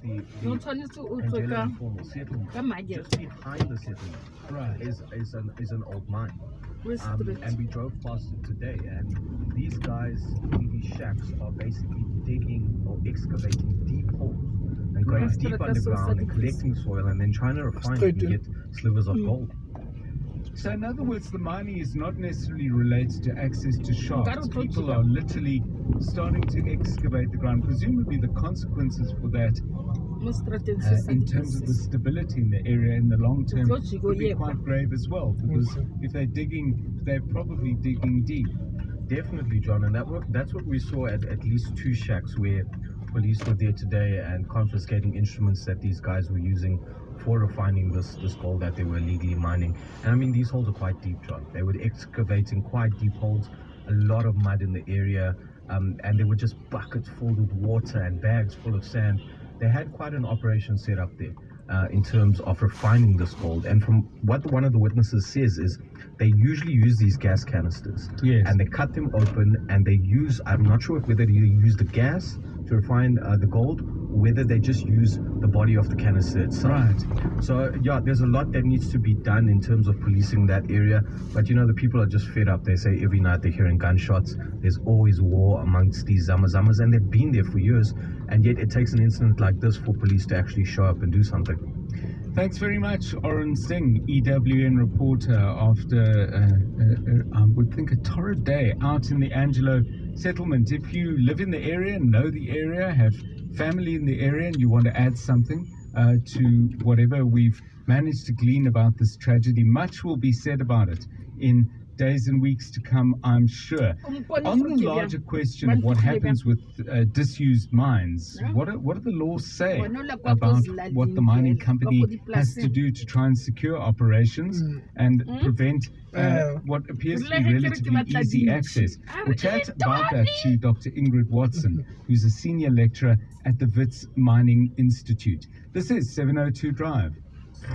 the Angela informal settlement. Just behind the settlement is an old mine. And we drove past it today, and these guys in these shacks are basically digging or excavating deep holes and going deep underground and collecting soil and then trying to refine it and get slivers of gold. So in other words, the mining is not necessarily related to access to shafts. People are literally starting to excavate the ground. Presumably the consequences for that in terms of the stability in the area in the long term could be quite grave as well, because if they're digging, they're probably digging deep. Definitely, John, and that's what we saw at least 2 shacks where police were there today and confiscating instruments that these guys were using for refining this gold that they were illegally mining. And I mean, these holes are quite deep, John. They were excavating quite deep holes, a lot of mud in the area, and they were just buckets filled with water and bags full of sand. They had quite an operation set up there in terms of refining this gold. And from what one of the witnesses says is they usually use these gas canisters. Yes. And they cut them open and they use, I'm not sure whether they use the gas to refine the gold, or whether they just use the body of the canister itself. Right. So yeah, there's a lot that needs to be done in terms of policing that area. But you know, the people are just fed up. They say every night they're hearing gunshots. There's always war amongst these Zamazamas, and they've been there for years. And yet it takes an incident like this for police to actually show up and do something. Thanks very much, Oren Singh, EWN reporter, after I would think a torrid day out in the Angelo settlement. If you live in the area, know the area, have family in the area, and you want to add something to whatever we've managed to glean about this tragedy, much will be said about it in days and weeks to come, I'm sure. On the larger question of what happens with disused mines, what do the laws say about what the mining company has to do to try and secure operations and prevent what appears to be relatively easy access? We'll chat about that to Dr. Ingrid Watson, who's a senior lecturer at the Wits Mining Institute. This is 702 Drive.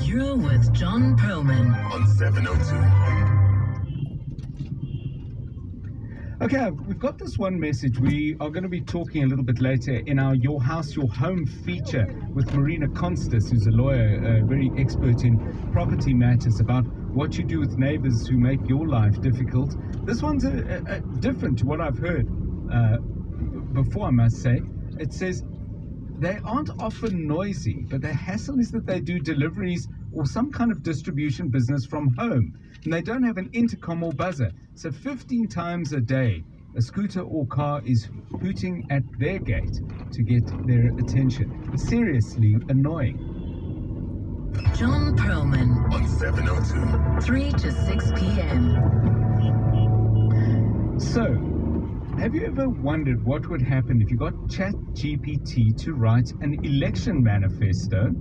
You're with John Perlman on 702. Okay, we've got this one message. We are going to be talking a little bit later in our Your House, Your Home feature with Marina Constas, who's a lawyer, very expert in property matters, about what you do with neighbors who make your life difficult. This one's different to what I've heard before, I must say. It says they aren't often noisy, but the hassle is that they do deliveries or some kind of distribution business from home, and they don't have an intercom or buzzer. So 15 times a day, a scooter or car is hooting at their gate to get their attention. Seriously annoying. John Perlman on 702. 3 to 6 p.m. So, have you ever wondered what would happen if you got ChatGPT to write an election manifesto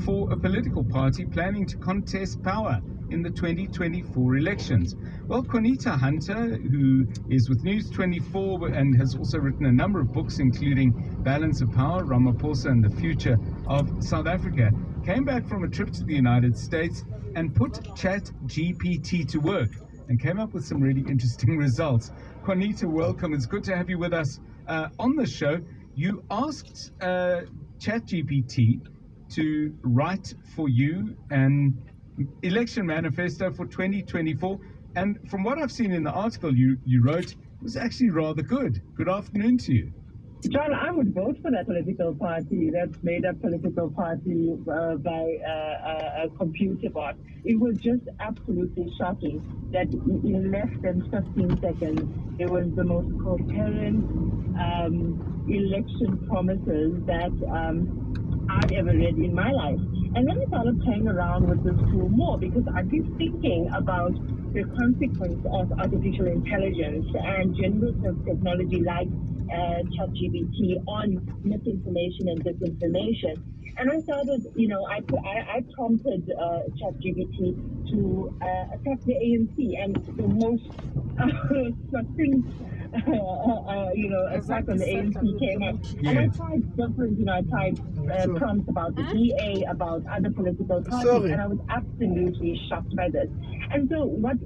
for a political party planning to contest power in the 2024 elections? Well, Juanita Hunter, who is with News 24 and has also written a number of books, including Balance of Power, Ramaphosa and the Future of South Africa, came back from a trip to the United States and put ChatGPT to work and came up with some really interesting results. Juanita, welcome. It's good to have you with us on the show. You asked ChatGPT to write for you an election manifesto for 2024. And from what I've seen in the article you wrote, it was actually rather good. Good afternoon to you. John, I would vote for that political party, that made-up political party by a computer bot. It was just absolutely shocking that in less than 15 seconds, it was the most coherent election promises that I've ever read in my life. And then I started playing around with this tool more because I keep thinking about the consequence of artificial intelligence and generative technology like ChatGPT on misinformation and disinformation. And I started, I prompted ChatGPT to attack the ANC, and the most succinct, attack on the ANC came up. Yes. And I tried different, I tried prompts about the DA, about other political parties, and I was absolutely shocked by this. And so what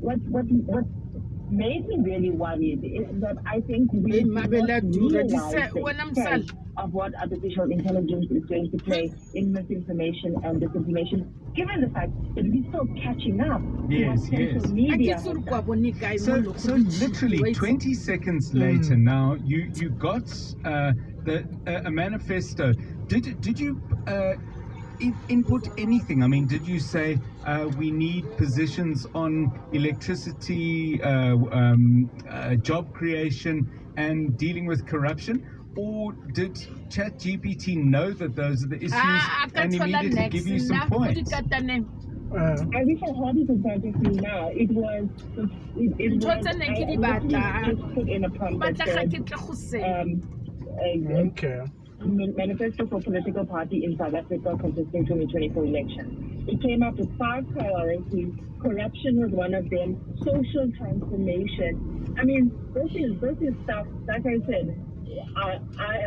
made me really worried is that I think we Hey, do not Mabela, do realize this, the when I'm extent of what artificial intelligence is going to play in misinformation and disinformation, given the fact that we're still catching up to Yes, what social yes. media has done. So literally 20 seconds later now, you got a manifesto. Did you input anything? I mean, did you say we need positions on electricity, job creation, and dealing with corruption? Or did ChatGPT know that those are the issues and immediately give you some points? I wish I had it in front of me now. It was I literally just put in a prompt that said, Okay. Manifesto for Political Party in South Africa contesting 2024 election. It came up with 5 priorities. Corruption was one of them. Social transformation. I mean, this is stuff. Like I said, I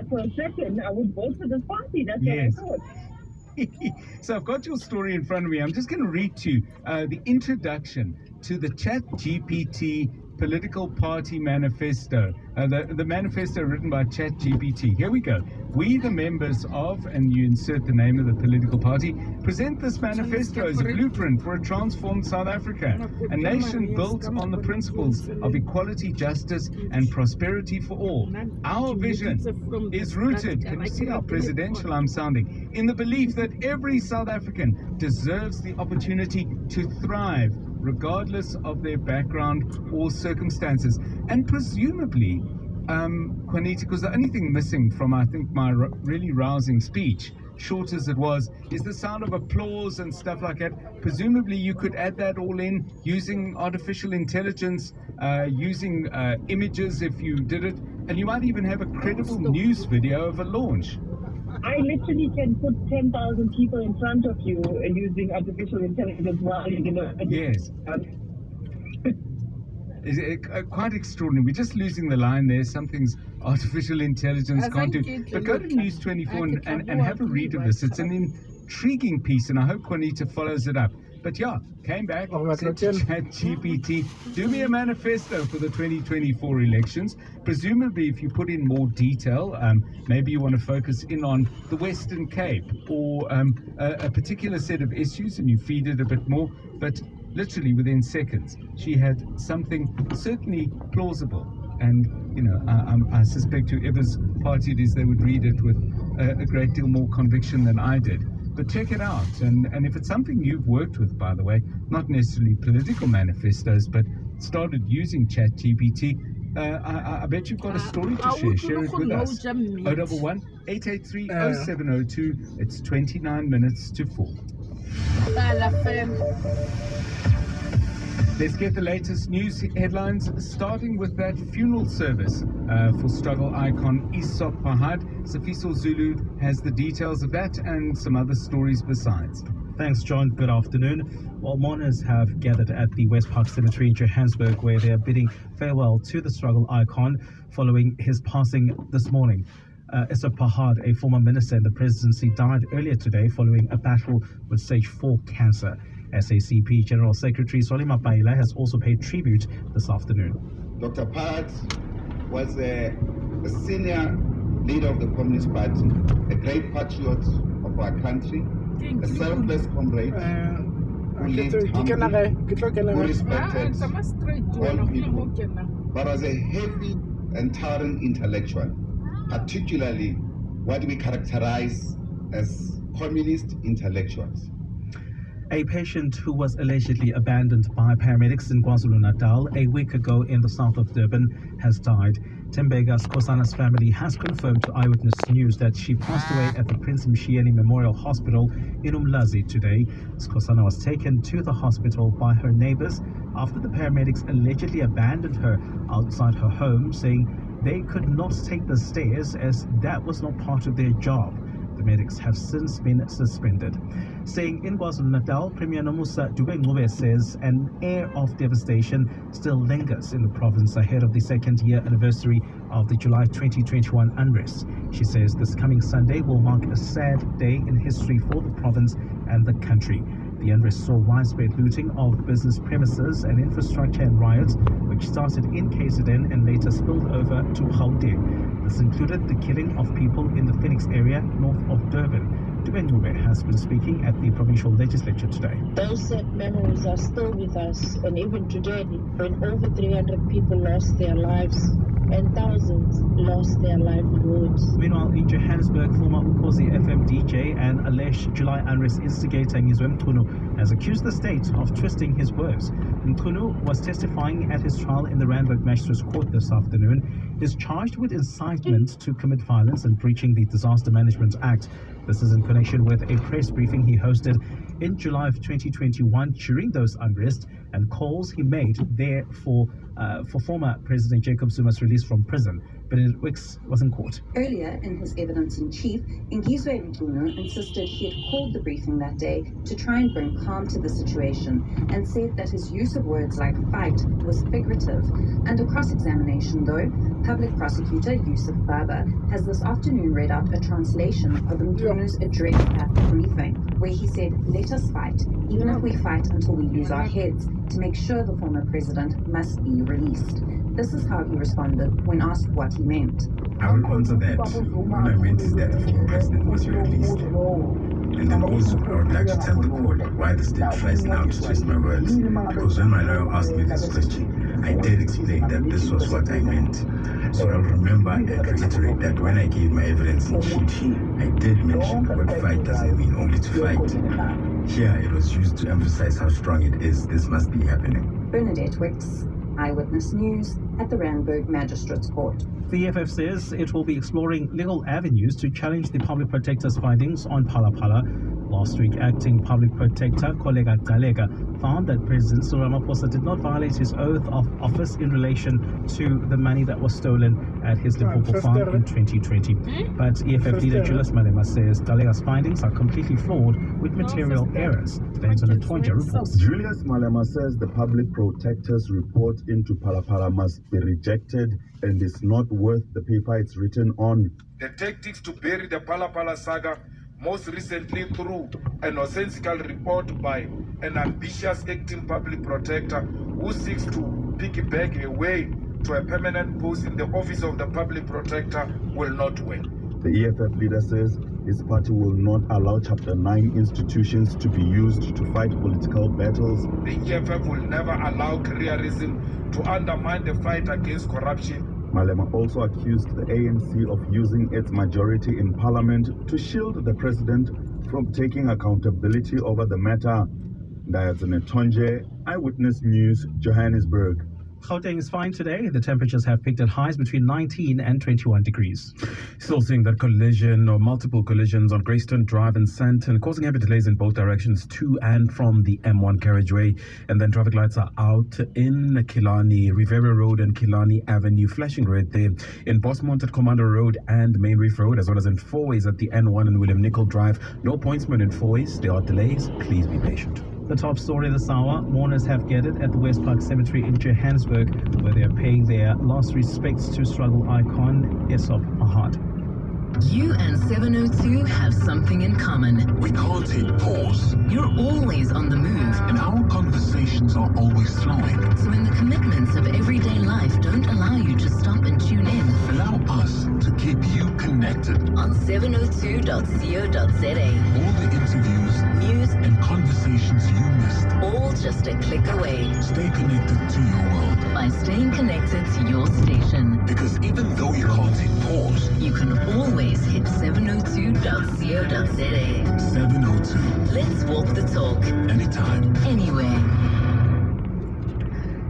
for a second I would vote for this party. That's Yes. what I thought. So I've got your story in front of me. I'm just going to read to you the introduction to the ChatGPT political party manifesto, the manifesto written by ChatGPT. Here we go. We, the members of, and you insert the name of the political party, present this manifesto as a blueprint for a transformed South Africa, a nation built on the principles of equality, justice, and prosperity for all. Our vision is rooted, can you see how presidential I'm sounding, in the belief that every South African deserves the opportunity to thrive regardless of their background or circumstances. And presumably, Juanita, because the only thing missing from, I think, my really rousing speech, short as it was, is the sound of applause and stuff like that. Presumably, you could add that all in using artificial intelligence, using images if you did it, and you might even have a credible news video of a launch. I literally can put 10,000 people in front of you using artificial intelligence while you know. Yes. Is it, quite extraordinary. We're just losing the line there. Something's artificial intelligence can't do. But go to News 24 and have a read of this. It's an intriguing piece, and I hope Juanita follows it up. But yeah, came back, said to ChatGPT, do me a manifesto for the 2024 elections. Presumably, if you put in more detail, maybe you want to focus in on the Western Cape or a particular set of issues, and you feed it a bit more. But literally within seconds, she had something certainly plausible. And, you know, I suspect whoever's party it is, they would read it with a great deal more conviction than I did. But check it out. And if it's something you've worked with, by the way, not necessarily political manifestos, but started using ChatGPT, I bet you've got a story to share. Share it with us. 011 883 0702. It's 29 minutes to 4. Let's get the latest news headlines, starting with that funeral service for struggle icon Isop Pahad. Safiso Zulu has the details of that and some other stories besides. Thanks, John. Good afternoon. Well, mourners have gathered at the West Park Cemetery in Johannesburg, where they are bidding farewell to the struggle icon following his passing this morning. Isop Pahad, a former minister in the presidency, died earlier today following a battle with stage 4 cancer. SACP General Secretary Solima Paila has also paid tribute this afternoon. Dr. Pahad was a senior leader of the Communist Party, a great patriot of our country, a selfless comrade who lived humbly, who respected all people, but was a heavy and towering intellectual, particularly what we characterize as communist intellectuals. A patient who was allegedly abandoned by paramedics in KwaZulu-Natal a week ago in the south of Durban has died. Tembega Skosana's family has confirmed to Eyewitness News that she passed away at the Prince Mshieni Memorial Hospital in Umlazi today. Skosana was taken to the hospital by her neighbors after the paramedics allegedly abandoned her outside her home, saying they could not take the stairs as that was not part of their job. The medics have since been suspended. Staying in KwaZulu-Natal, Premier Nomusa Dube says an air of devastation still lingers in the province ahead of the second-year anniversary of the July 2021 unrest. She says this coming Sunday will mark a sad day in history for the province and the country. The unrest saw widespread looting of business premises and infrastructure and riots, which started in KZN and later spilled over to Gauteng. This included the killing of people in the Phoenix area north of Durban. Dube has been speaking at the provincial legislature today. Those sad memories are still with us, and even today, when over 300 people lost their lives and thousands lost their livelihoods. Meanwhile, in Johannesburg, former Ukhozi FM DJ and alleged July unrest instigator Ngizwe Mchunu has accused the state of twisting his words. Mchunu was testifying at his trial in the Randburg Magistrates Court this afternoon. He is charged with incitement to commit violence and breaching the Disaster Management Act. This is in connection with a press briefing he hosted in July of 2021 during those unrest and calls he made there for former President Jacob Zuma's release from prison. Benedict Wicks was in court. Earlier, in his evidence-in-chief, Ngizwe Mchunu insisted he had called the briefing that day to try and bring calm to the situation and said that his use of words like fight was figurative. Under cross-examination, though, Public Prosecutor Yusuf Baba has this afternoon read out a translation of Mchunu's address at the briefing, where he said, "Let us fight, even if we fight until we lose our heads, to make sure the former president must be released." This is how he responded when asked what he meant. I will answer that. What I meant is that the former president must be released. And then also, I would like to tell the court why the state tries now to twist my words. Because when my lawyer asked me this question, I did explain that this was what I meant. So I'll remember and reiterate that when I gave my evidence in chief, I did mention what fight doesn't mean only to fight. Here, it was used to emphasize how strong it is this must be happening. Bernadette Wicks, Eyewitness News at the Randburg Magistrates Court. The EFF says it will be exploring legal avenues to challenge the Public Protector's findings on Phala Phala. Last week, Acting Public Protector Kollega Talega found that President Cyril Ramaphosa did not violate his oath of office in relation to the money that was stolen at his Limpopo farm in 2020. But EFF leader Julius Malema says Talega's findings are completely flawed with material errors. Benson Tonja reports. Julius Malema says the Public Protector's report into Phala Phala must be rejected and is not worth the paper it's written on. The tactics to bury the Phala Phala saga, most recently through a nonsensical report by an ambitious acting public protector who seeks to piggyback a way to a permanent post in the office of the public protector, will not work. The EFF leader says his party will not allow Chapter 9 institutions to be used to fight political battles. The EFF will never allow careerism to undermine the fight against corruption. Malema also accused the ANC of using its majority in parliament to shield the president from taking accountability over the matter. Diazane Tonje, Eyewitness News, Johannesburg. Gauteng is fine today. The temperatures have peaked at highs between 19 and 21 degrees. Still seeing that collision or multiple collisions on Greystone Drive and Sandton, causing heavy delays in both directions to and from the M1 carriageway. And then traffic lights are out in Killarney, Rivera Road and Killarney Avenue, flashing red there. In Bosmont at Commander Road and Main Reef Road, as well as in Fourways at the N1 and William Nicol Drive. No pointsmen in Fourways. There are delays. Please be patient. The top story this hour, mourners have gathered at the West Park Cemetery in Johannesburg, where they are paying their last respects to struggle icon Esop Mahad. You and 702 have something in common. We can't hit pause. You're always on the move. And our conversations are always flowing. So when the commitments of everyday life don't allow you to stop and tune in, allow us to keep you connected on 702.co.za. All the interviews, news, and conversations you missed, all just a click away. Stay connected to your world by staying connected to your station. Because even though you can't hit pause, you can always hit 702.co.za. 702. Let's walk the talk. Anytime. Anywhere.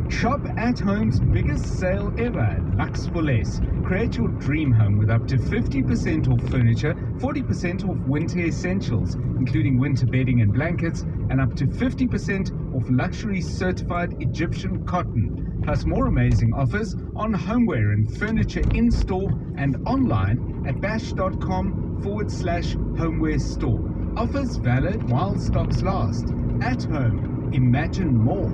Shop at Home's biggest sale ever, Lux for Less. Create your dream home with up to 50% off furniture, 40% off winter essentials, including winter bedding and blankets, and up to 50% off luxury certified Egyptian cotton. Plus more amazing offers on homeware and furniture in-store and online at bash.com/homeware store. Offers valid while stocks last. At Home, Imagine more.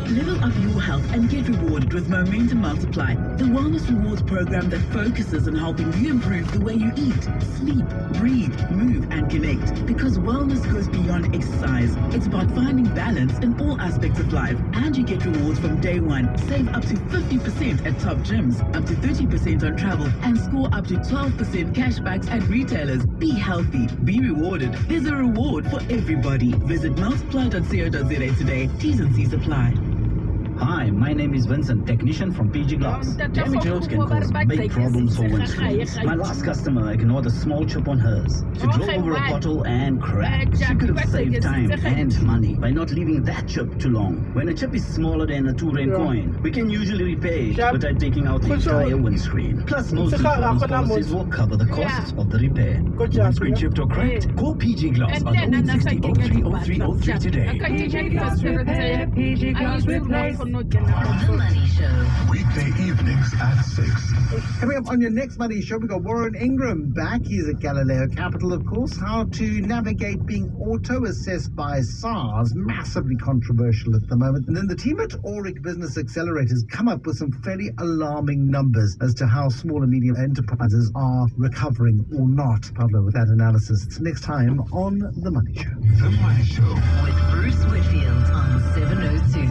Level up your health and get rewarded with Momentum Multiply, the wellness rewards program that focuses on helping you improve the way you eat, sleep, breathe, move, and connect. Because wellness goes beyond exercise. It's about finding balance in all aspects of life, and you get rewards from day one. Save up to 50% at top gyms, up to 30% on travel, and score up to 12% cashbacks at retailers. Be healthy, be rewarded. There's a reward for everybody. Visit multiply.co.za today. T's and C's apply. Hi, my name is Vincent, technician from PG Glass. Damaged roads can cause big problems for windscreens. My last customer ignored a small chip on hers. She drove over a pothole and cracked. She could have saved time and money by not leaving that chip too long. When a chip is smaller than a 2-rand coin, we can usually repair it without taking out the entire windscreen. Plus, most insurance policies will cover the costs of the repair. Windscreen chipped or cracked? Call PG Glass on 0160 030303 today. PG Glass replace. The Money Show. Weekday evenings at 6. Coming up on your next Money Show, we've got Warren Ingram back. He's at Galileo Capital, of course. How to navigate being auto-assessed by SARS, massively controversial at the moment. And then the team at Auric Business Accelerators come up with some fairly alarming numbers as to how small and medium enterprises are recovering or not. Pablo with that analysis. It's next time on The Money Show. The Money Show. With Bruce Whitfield on 702.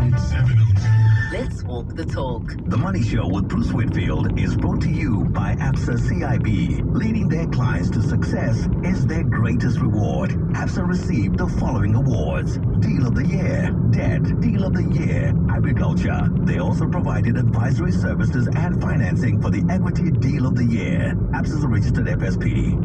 Let's walk the talk. The Money Show with Bruce Whitfield is brought to you by ABSA CIB. Leading their clients to success is their greatest reward. ABSA received the following awards: Deal of the Year, Debt, Deal of the Year, Agriculture. They also provided advisory services and financing for the Equity Deal of the Year. ABSA is a registered FSP.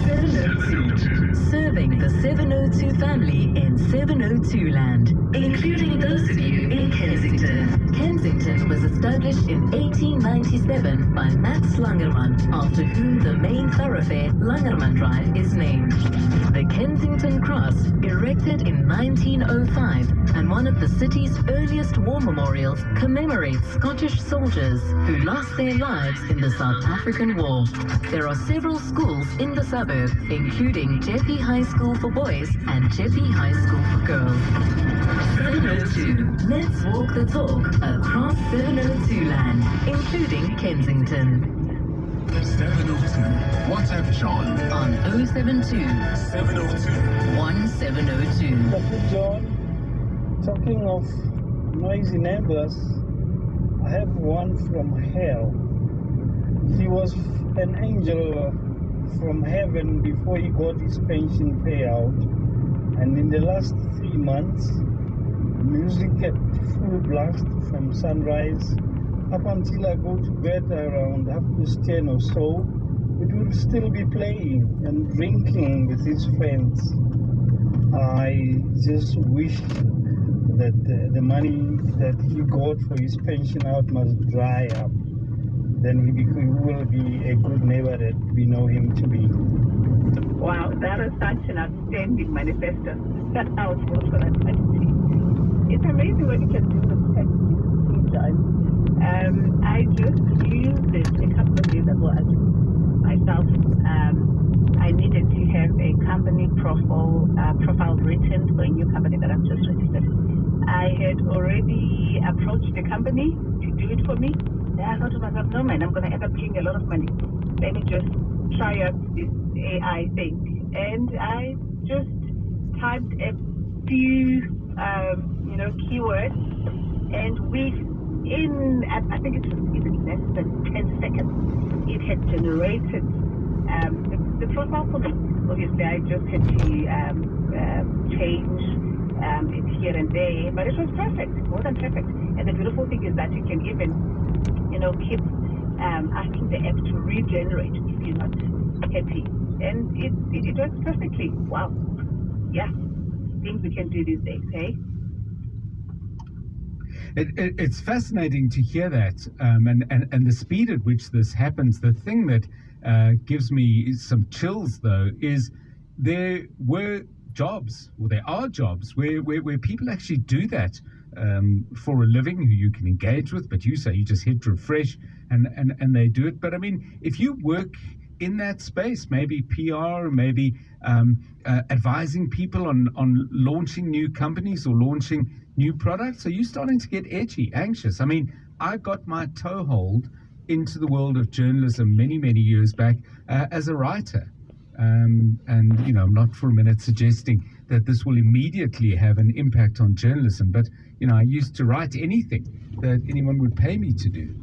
702. Serving the 702 family in 702 land, including those of you in Kensington. Kensington was established in 1897 by Max Langerman, after whom the main thoroughfare, Langerman Drive, is named. The Kensington Cross, erected in 1905 and one of the city's earliest war memorials, commemorates Scottish soldiers who lost their lives in the South African War. There are several schools in the suburb, including Jeppe High School for boys and Jeppe High School for girls. 702. Let's walk the talk across 702 land, including Kensington. 702. WhatsApp John on 072 702 1702. Dr. John, talking of noisy neighbors, I have one from hell. He was an angel from heaven before he got his pension payout, and in the last 3 months, music at full blast from sunrise up until I go to bed around 10:30 or so. It will still be playing and drinking with his friends. I just wish that the money that he got for his pension out must dry up. Then he will be a good neighbor that we know him to be. Wow, that is such an outstanding manifesto. That I was also going to see. It's amazing what you can do with text, John. I just used it a couple of days ago as myself. I needed to have a company profile written for a new company that I've just registered. I had already approached the company to do it for me. I thought to myself, no man, I'm going to end up paying a lot of money. Let me just try out this AI thing. And I just typed a few, keywords, and within, I think it was even less than 10 seconds, it had generated the profile for me. Obviously, I just had to change it here and there, but it was perfect, more than perfect. And the beautiful thing is that you can even keep asking the app to regenerate if you're not happy. And it works perfectly. Wow. Yeah. Things we can do these days, hey? It's fascinating to hear that, and the speed at which this happens. The thing that gives me some chills, though, is there were jobs, or there are jobs, where people actually do that for a living, who you can engage with, but you say you just hit refresh and they do it. But I mean, if you work in that space, maybe PR, maybe advising people on launching new companies or launching new products? Are you starting to get edgy, anxious? I mean, I got my toehold into the world of journalism many, many years back as a writer. And, you know, I'm not for a minute suggesting that this will immediately have an impact on journalism, but, you know, I used to write anything that anyone would pay me to do.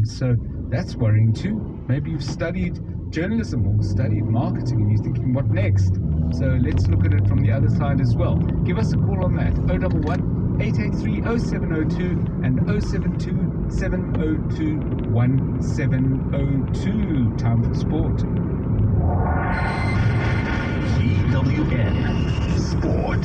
So that's worrying too. Maybe you've studied journalism or studied marketing and you're thinking, what next? So let's look at it from the other side as well. Give us a call on that, 011-883-0702 and 072-702-1702. Time for sport. GWN Sport.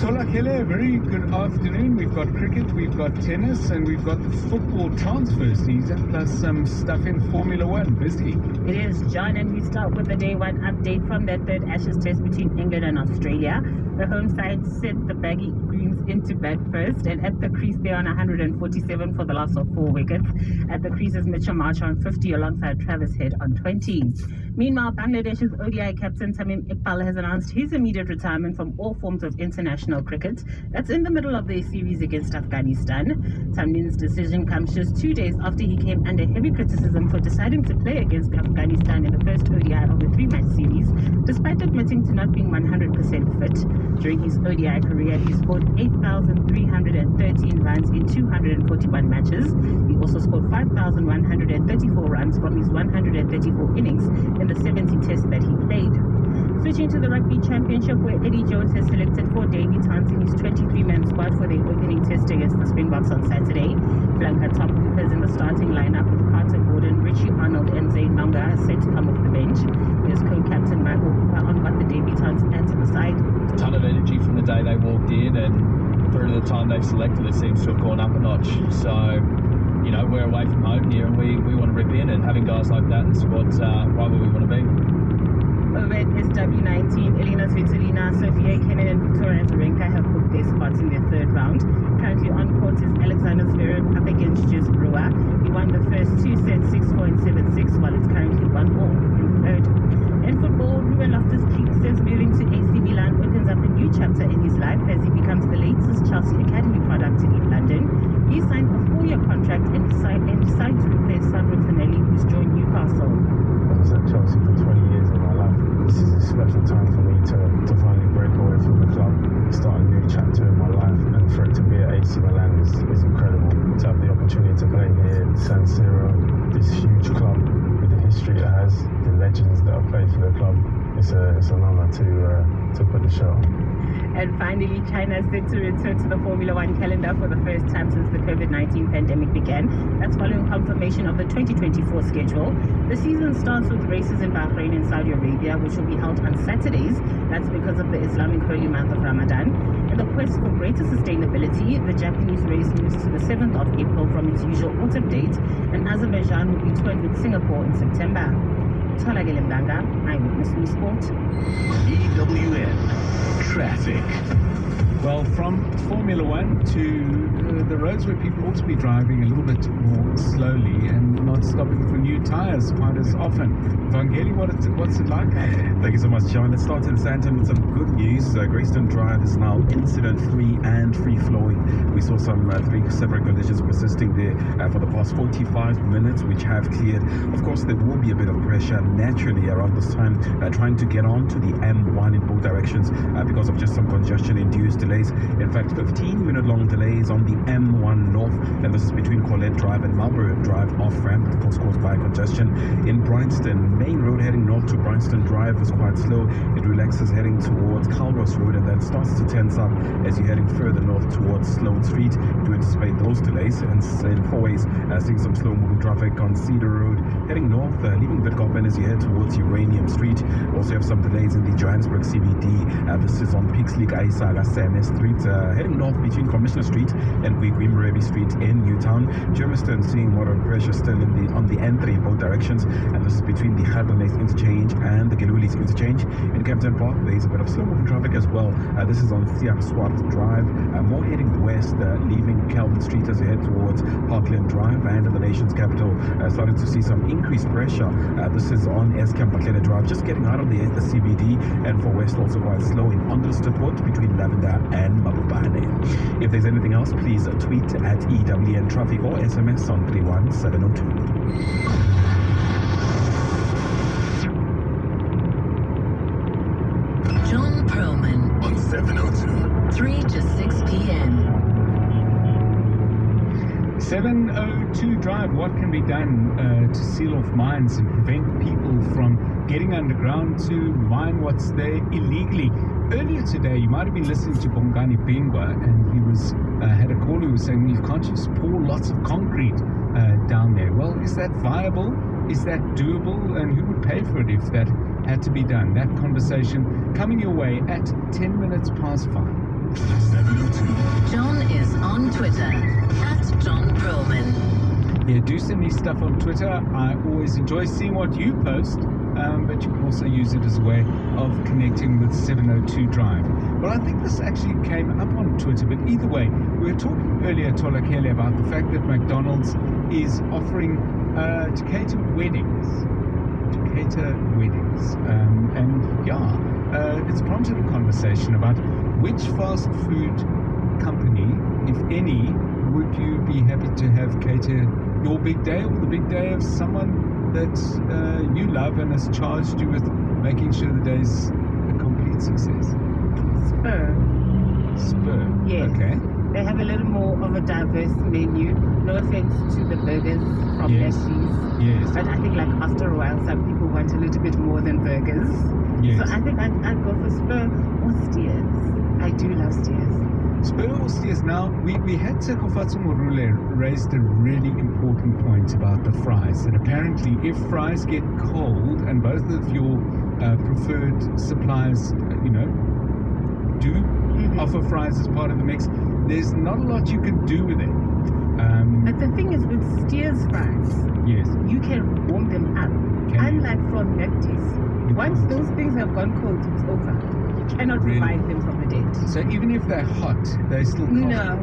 Tola Kele, very good afternoon. We've got cricket, we've got tennis, and we've got the football transfer season, plus some stuff in Formula One. Busy. It is, John, and we start with the day one update from that third Ashes test between England and Australia. The home side sent the baggy greens into bat first, and at the crease they're on 147 for the loss of 4 wickets. At the crease is Mitchell Marsh on 50 alongside Travis Head on 20. Meanwhile, Bangladesh's ODI captain Tamim Iqbal has announced his immediate retirement from all forms of international cricket. That's in the middle of their series against Afghanistan. Tamim's decision comes just 2 days after he came under heavy criticism for deciding to play against Afghanistan in the first ODI of the 3-match series, despite admitting to not being 100% fit. During his ODI career, he scored 8,313 runs in 241 matches. He also scored 5,134 runs from his 134 innings in the 70 tests that he played. Switching to the Rugby Championship, where Eddie Jones has selected 4 debutantes in his 23-man squad for their opening test against the Springboks on Saturday. Blanca top hoopers in the starting lineup with Carter Gordon, Richie Arnold and Zayn Nonga set to come off the bench. Here's co-captain Michael Hooper on what the debutants add to the side. A ton of energy from the day they walked in, and through to the time they've selected, it seems to have gone up a notch. So, you know, we're away from home here and we want to rip in, and having guys like that in the squad's right where we want to be. Over at SW19, Elena Svitolina, Sophia Kenin and Victoria Azarenka have booked their spots in their third round. Currently on court is Alexander Zverev up against Jus Brewer. He won the first 2 sets 6-4 and 7-6, while it's currently 1-1 in third. In football, Ruben Loftus-Cheek says moving to AC Milan opens up a new chapter in his life as he becomes the latest Chelsea Academy product to leave London. He signed a 4-year contract and decided to replace Sandro Tonelli, who's joined Newcastle. I was at Chelsea for 20 years of my life. This is a special time for me to finally break away from the club, start a new chapter in my life, and for it to be at AC Milan is incredible. To have the opportunity to play here at San Siro, this huge club with the history it has, the legends that have played for the club, it's an honour to put the show on. And finally, China is set to return to the Formula One calendar for the first time since the COVID-19 pandemic began. That's following confirmation of the 2024 schedule. The season starts with races in Bahrain and Saudi Arabia, which will be held on Saturdays. That's because of the Islamic holy month of Ramadan. In the quest for greater sustainability, the Japanese race moves to the 7th of April from its usual autumn date, and Azerbaijan will be toured with Singapore in September. Tola Gelembanga, Eyewitness News Sport. EWN Traffic. Well, from Formula One to the roads where people ought to be driving a little bit more slowly and not stopping for new tires quite as often. Vangeli, what's it like? Thank you so much, John. Let's start in Sandton with some good news. Greyston Drive is now incident-free and free-flowing. We saw some 3 separate collisions persisting there for the past 45 minutes, which have cleared. Of course, there will be a bit of pressure naturally around this time, trying to get on to the M1 in both directions because of just some congestion-induced delays. In fact, 15-minute-long delays on the M1 North, and this is between Colette Drive and Marlborough Drive off-ramp, of course, caused by congestion. In Bryanston, main road heading north to Bryanston Drive is quite slow. It relaxes heading towards Calros Road and then starts to tense up as you're heading further north towards Sloane Street. Do anticipate those delays. And in 4 ways, seeing some slow-moving traffic on Cedar Road heading north, leaving Witkoppen as you head towards Uranium Street. Also have some delays in the Johannesburg CBD. This is on Pixley, Aisaga, Sam Street, heading north between Commissioner Street and Gwimrebi Street in Newtown. Germiston seeing moderate pressure still on the N3 in both directions, and this is between the Harbourmace interchange and the Gelulis interchange. In Campton Park, there is a bit of slow-moving traffic as well. This is on Siak Swart Drive, more heading west, leaving Calvin Street as you head towards Parkland Drive, and in the nation's capital, starting to see some increased pressure. This is on Eskom Baklele Drive, just getting out of the CBD, and for west also quite slow in Understood Port between Lavender and Mabubane. If there's anything else, please tweet at EWN Traffic or SMS on 31702. John Perlman on 702. 3 to 6 p.m. 702 Drive, what can be done to seal off mines and prevent people from getting underground to mine what's there illegally? Earlier today, you might have been listening to Bongani Bengwa, and he had a caller who was saying, you can't just pour lots of concrete down there. Well, is that viable? Is that doable? And who would pay for it if that had to be done? That conversation coming your way at 10 minutes past 5. 702. John is on Twitter at John Perlman. Yeah, do send me stuff on Twitter. I always enjoy seeing what you post, but you can also use it as a way of connecting with 702 Drive. Well, I think this actually came up on Twitter, but either way, we were talking earlier, Tola Kelly, about the fact that McDonald's is offering to cater weddings. It's prompted a conversation about which fast food company, if any, would you be happy to have cater your big day or the big day of someone that you love and has charged you with making sure the day's a complete success? Spur. Yes. Okay. They have a little more of a diverse menu. No offense to the burgers from Ashley's. Yes. But I think like after a while, some people want a little bit more than burgers. Yes. So I think I'd go for Spur or Steers. I do love Steers. Spur or Steers. Now, we had Sekofatsu Morule raised a really important point about the fries. That apparently if fries get cold and both of your preferred suppliers, do offer fries as part of the mix, there's not a lot you can do with it. But the thing is with Steers fries, yes, you can warm them up. Unlike from McD's, once those things have gone cold, it's over. You cannot revive them from the dead. So even if they're hot, they still cold? No,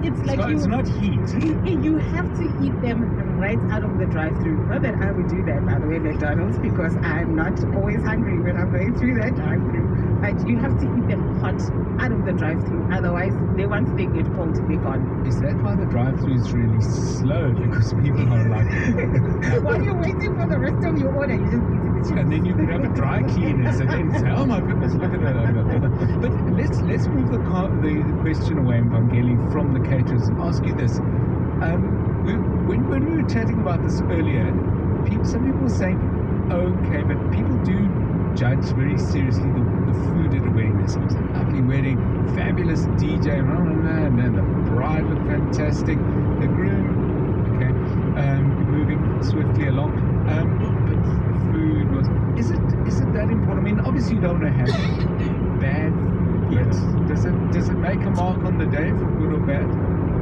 it's like it's not heat. You have to eat them right out of the drive-thru. Not that I would do that, by the way, McDonald's, because I'm not always hungry when I'm going through that drive-thru. But you have to eat them hot out of the drive-thru. Otherwise, once they get cold, they're gone. Is that why the drive-thru is really slow? Because people are like... While you're waiting for the rest of your order, you just eat the chips. And then you can have a dry cleaners and say, oh my goodness, look at that. But let's move the question away, Vangeli, from the caterers and ask you this. When we were chatting about this earlier, some people were saying, okay, but people do judge very seriously the food at a wedding. There's a lovely wedding, fabulous DJ, and then the bride looked fantastic, the groom, okay, moving swiftly along. But the food was, is it that important? I mean, obviously you don't want to have bad food, but does it make a mark on the day for good or bad?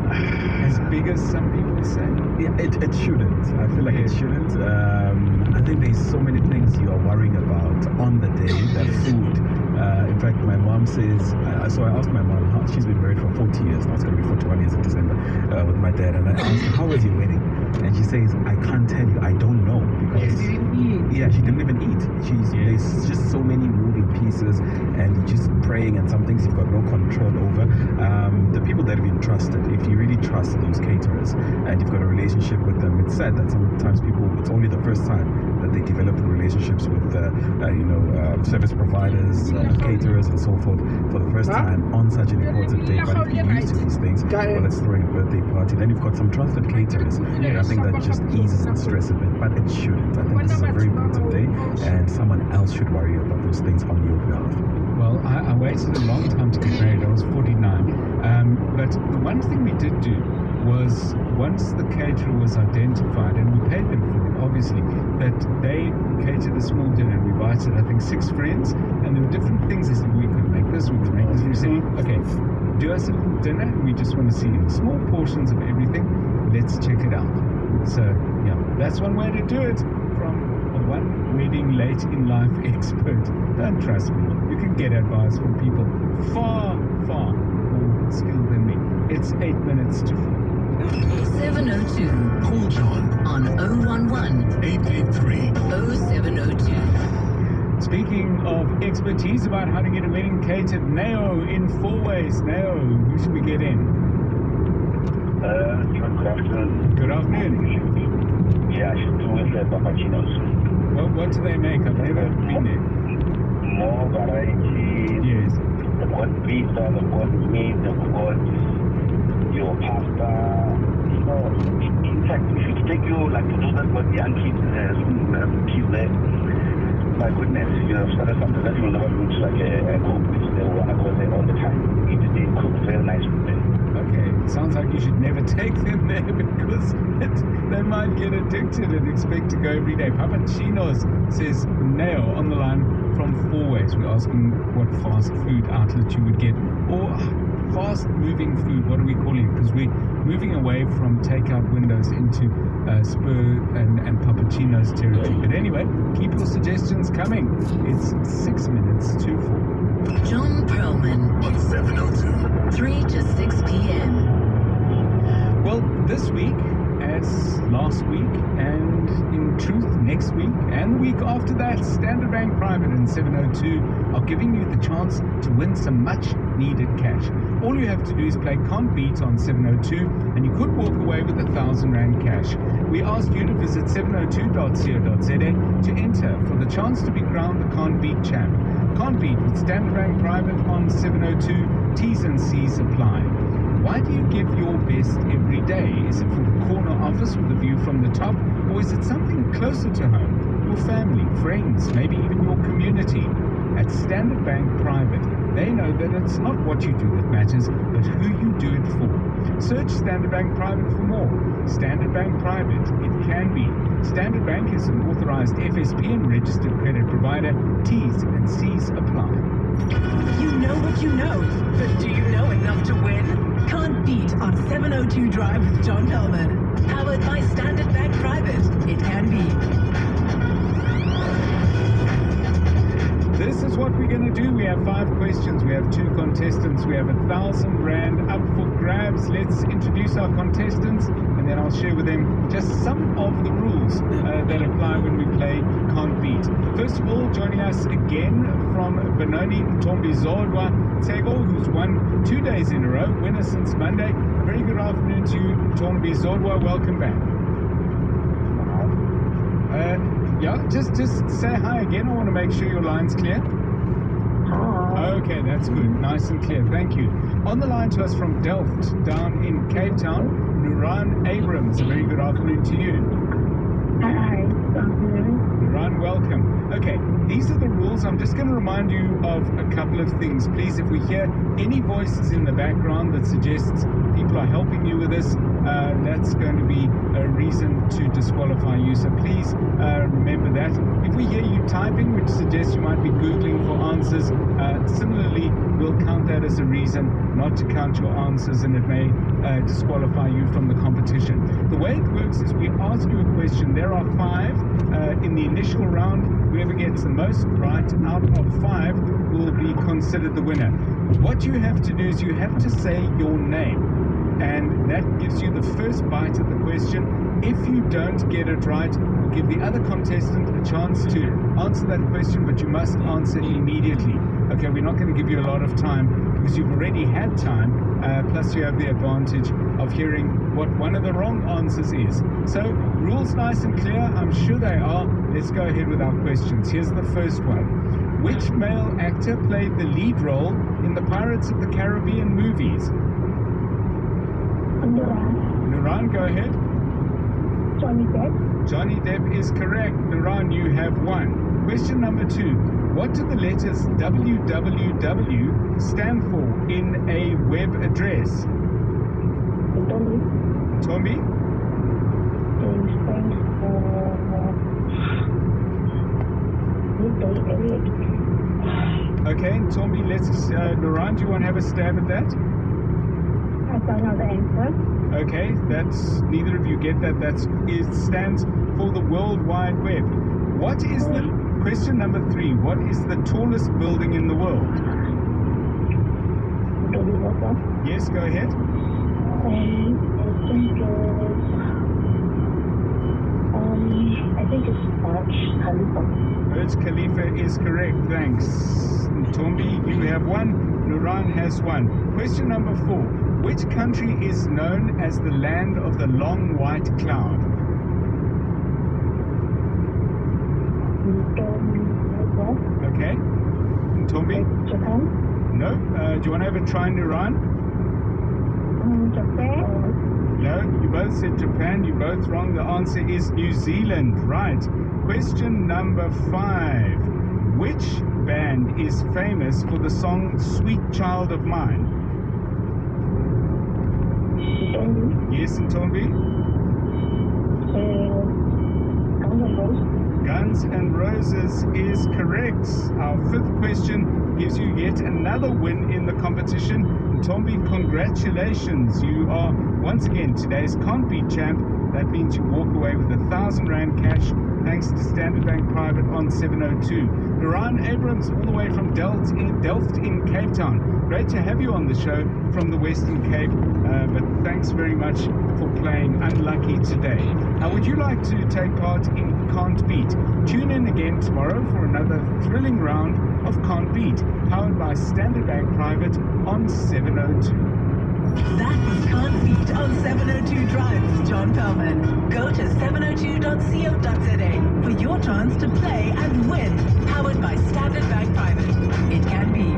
As big as some people say? Yeah, it shouldn't. I feel like it shouldn't. I think there's so many things you are worrying about on the day, that food. In fact, my mom says, so I asked my mom, she's been married for 40 years, now it's going to be 41 years in December, with my dad, and I asked her, how was your wedding? And she says, I can't tell you, I don't know, because she didn't eat. Yeah, she didn't even eat. There's just so many moving pieces, and you're just praying, and some things you've got no control over. The people that have been trusted, if you really trust those caterers and you've got a relationship with them, it's sad that sometimes it's only the first time that they develop relationships with service providers, caterers and so forth for the first time on such an important day. But if you're used to these things, well, let's throw in a birthday party, then you've got some trusted caterers, and I think that just eases the stress a bit, but it shouldn't. I think this is a very important day, and someone else should worry about those things on your behalf. Well, I waited a long time to get married. I was 49. But the one thing we did do was, once the caterer was identified, and we paid them for it, obviously, that they catered a small dinner. We invited, I think, 6 friends, and there were different things they said we could make this week, because we said, okay, do us a little dinner, and we just want to see small portions of everything. Let's check it out. So, yeah, that's one way to do it from one wedding late in life expert. Don't trust me. You can get advice from people far, far more skilled than me. It's 8 minutes to 4. 702. Call John on 011 883 0702. Speaking of expertise about how to get a wedding catered, Neo in 4 ways. Neo, who should we get in? Good afternoon. Good afternoon. Yeah, I should do with the Papachinos. Well, what do they make? I've never been there. More variety. Yes. They've got pizza, they've got meat, they've got your pasta. You know, in fact, if you take you like to do that, but young kids, kids there, my goodness, you have started something that you'll never lose like a cook, which they want to go there all the time. They cook very nice food there. Okay, it sounds like you should never take them there because they might get addicted and expect to go every day. Papachinos says Neo on the line from 4 ways. We're asking what fast food outlet you would get, or fast moving food, what are we calling it? Because we're moving away from takeout windows into Spur and Papachinos territory. But anyway, keep your suggestions coming. It's 6 minutes to 4. John Perlman on 702. 3 to 6 p.m. Well, this week, as last week, and in truth, next week, and the week after that, Standard Bank Private and 702 are giving you the chance to win some much-needed cash. All you have to do is play Can't Beat on 702, and you could walk away with R1,000 cash. We asked you to visit 702.co.za to enter for the chance to be crowned the Can't Beat champ. Can't Beat with Standard Bank Private on 702. T's and C's apply. Why do you give your best every day? Is it from the corner office with a view from the top, or is it something closer to home? Your family, friends, maybe even your community. At Standard Bank Private, they know that it's not what you do that matters, but who you do it for. Search Standard Bank Private for more. Standard Bank Private, it can be. Standard Bank is an authorized FSP and registered credit provider. T's and C's apply. You know what you know, but do you know enough to win? Can't Beat on 702 Drive with John Perlman. Powered by Standard Bank Private. It can be. This is what we're going to do. We have 5 questions. We have 2 contestants. We have R1,000 up for grabs. Let's introduce our contestants, and then I'll share with them just some of the rules that apply when we play Can't Beat. First of all, joining us again from Benoni, Ntombizodwa Tego, who's won 2 days in a row, winner since Monday. A very good afternoon to you, Ntombizodwa. Welcome back. Yeah, just say hi again. I want to make sure your line's clear. Okay, that's good. Nice and clear. Thank you. On the line to us from Delft, down in Cape Town, Nuran Abrams. A very good afternoon to you. Hi. Good afternoon. Nuran, welcome. Okay, these are the rules. I'm just going to remind you of a couple of things. Please, if we hear any voices in the background that suggests people are helping you with this, that's going to be a reason to disqualify you. So please remember that. If we hear you typing, which suggests you might be Googling for answers, similarly, we'll count that as a reason not to count your answers, and it may disqualify you from the competition. The way it works is we ask you a question. There are 5 in the initial round. Whoever gets the most right out of 5 will be considered the winner. What you have to do is you have to say your name, and that gives you the first bite of the question. If you don't get it right, we'll give the other contestant a chance to answer that question, but you must answer immediately. Okay, we're not going to give you a lot of time because you've already had time, plus you have the advantage of hearing what one of the wrong answers is. So, rules nice and clear? I'm sure they are. Let's go ahead with our questions. Here's the first one. Which male actor played the lead role in the Pirates of the Caribbean movies? Nuran, go ahead. Johnny Depp. Johnny Depp is correct. Nuran, you have 1. Question number 2. What do the letters www stand for in a web address? Tommy? It stands for Okay, Tombi, let's, Noran, do you want to have a stab at that? I don't know the answer. Okay, that's, neither of you get that. It stands for the World Wide Web. What is the, question number 3, what is the tallest building in the world? Yes, go ahead. I think it's Burj Khalifa. Burj Khalifa is correct, thanks. Tombi, you have 1, Nuran has 1. Question number 4. Which country is known as the land of the long white cloud? Okay. Tombi? Japan? No. Do you want to have a try, Nuran? Japan? No, you both said Japan, you're both wrong. The answer is New Zealand. Right. Question number 5. Which band is famous for the song Sweet Child of Mine? Yes, Ntombi? Guns N' Roses is correct. Our 5th question gives you yet another win in the competition. Ntombi, congratulations. You are once again today's Can't Beat champ. That means you walk away with R1,000 cash thanks to Standard Bank Private on 702. Nuran Abrams all the way from Delft in Cape Town. Great to have you on the show from the Western Cape, but thanks very much for playing unlucky today. Now, would you like to take part in Can't Beat? Tune in again tomorrow for another thrilling round of Can't Beat, powered by Standard Bank Private on 702. That was Can't Beat on 702 Drive with John Perlman. Go to 702.co.za for your chance to play and win. Powered by Standard Bank Private. It can be.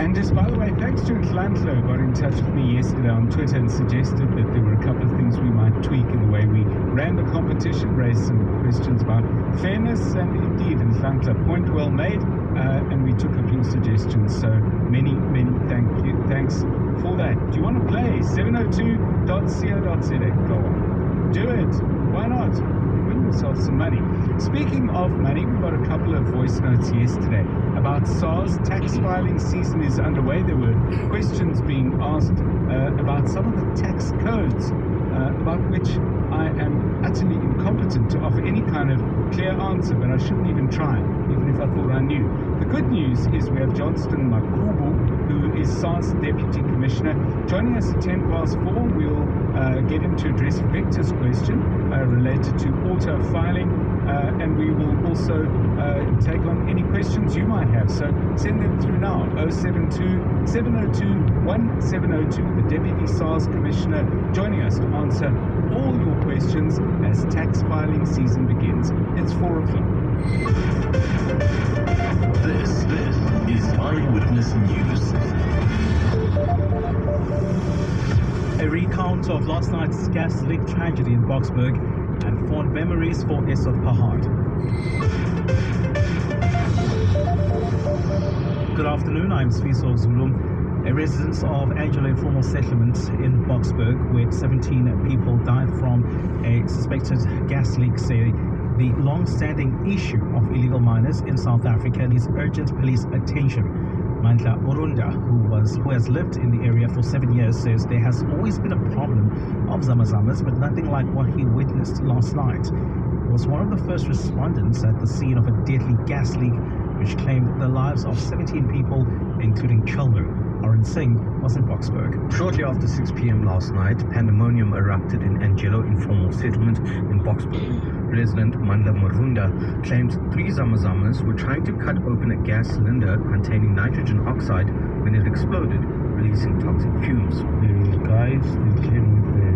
And just by the way, thanks to Atlantlo, got in touch with me yesterday on Twitter and suggested that there were a couple of things we might tweak in the way we ran the competition, raised some questions about fairness, and indeed, Atlantlo, point well made, and we took a few suggestions, so many thanks for that. Do you want to play? 702.co.za. Go on. Do it. Why not? Win yourself some money. Speaking of money, we got a couple of voice notes yesterday about SARS. Tax filing season is underway. There were questions being asked about some of the tax codes, about which I am utterly incompetent to offer any kind of clear answer, but I shouldn't even try, even if I thought I knew. The good news is we have Johnston Makubu, who is SARS Deputy Commissioner, joining us at 4:10. We'll get him to address Victor's question related to auto filing, and we will also take on any questions you might have. So send them through now. 072-702-1702, the Deputy SARS Commissioner, joining us to answer all your questions as tax filing season begins. It's 4 o'clock. This is Eyewitness News. A recount of last night's gas leak tragedy in Boksburg and fond memories for Esot Pahad. Good afternoon, I'm Sfiso Zulum, a resident of Angelo Informal Settlement in Boksburg, where 17 people died from a suspected gas leak. Say the long-standing issue of illegal miners in South Africa needs urgent police attention. Mandla Orunda, who has lived in the area for 7 years, says there has always been a problem of zamazamas, but nothing like what he witnessed last night. He was one of the first respondents at the scene of a deadly gas leak, which claimed the lives of 17 people, including children. Oren Singh was in Boksburg. Shortly after 6 p.m. last night, pandemonium erupted in Angelo Informal Settlement in Boksburg. Resident Mandla Marunda claims 3 zamazamas were trying to cut open a gas cylinder containing nitrogen oxide when it exploded, releasing toxic fumes. The guys, they came with the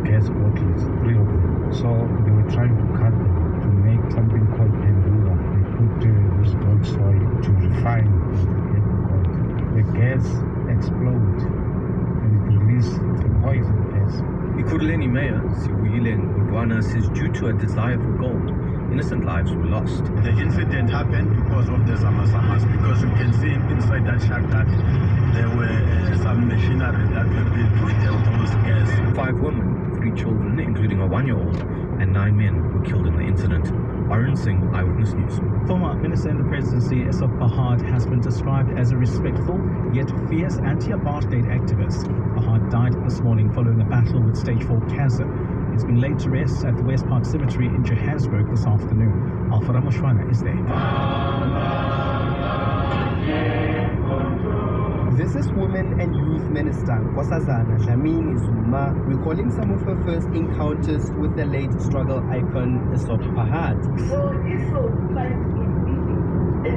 gas bottles, 3 of them. So they were trying to cut them to make something called pendura. They put this gold soil to refine and get the gold. The gas exploded and it released the poison gas. Ikuruleni Mayor Sibuyile Ngudwana says due to a desire for gold, innocent lives were lost. The incident happened because of the zamazamas, because you can see inside that shack that there were some machinery that were built with those gas. 5 women, 3 children, including a 1-year-old, and 9 men were killed in the incident. Arun Singh, Eyewitness News. Former Minister in the Presidency, Esop Pahad, has been described as a respectful yet fierce anti-apartheid activist. Pahad died this morning following a battle with stage 4 cancer. He's been laid to rest at the West Park Cemetery in Johannesburg this afternoon. Alfara Moshwana is there. This is Women and Youth Minister Nkosazana Dlamini Zuma recalling some of her first encounters with the late struggle icon Esop Pahad. So Esop likes and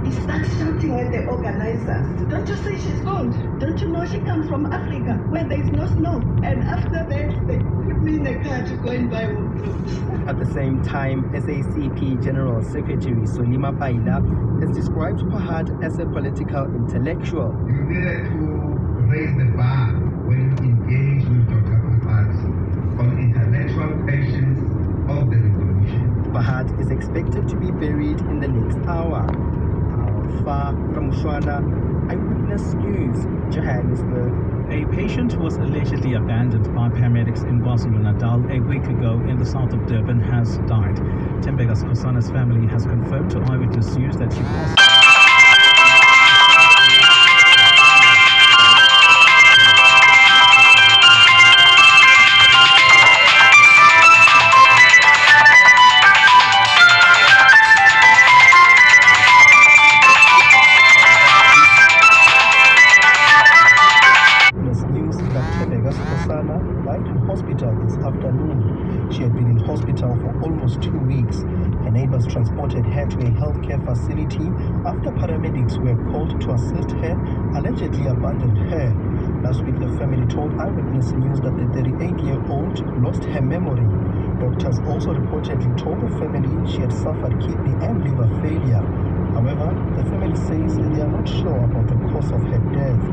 he starts shouting at the organizers. Don't you see she's old? Don't you know she comes from Africa where there is no snow? And after that they put me in a car to go and buy warm clothes. At the same time, SACP General Secretary Solima Paila has described Pahad as a political intellectual. You needed to raise the bar when you engage with Dr. Pahad on intellectual patience of the revolution. Pahad is expected to be buried in the next hour. Alfa Ramushwana, Eyewitness News, Johannesburg. A patient who was allegedly abandoned by paramedics in KwaZulu-Natal a week ago in the south of Durban has died. Tembega's Kosana's family has confirmed to Eyewitness News that she passed. Hospital this afternoon. She had been in hospital for almost 2 weeks. Her neighbors transported her to a healthcare facility after paramedics were called to assist her, allegedly abandoned her. Last week, the family told Eyewitness News that the 38-year-old lost her memory. Doctors also reportedly told the family she had suffered kidney and liver failure. However, the family says they are not sure about the cause of her death.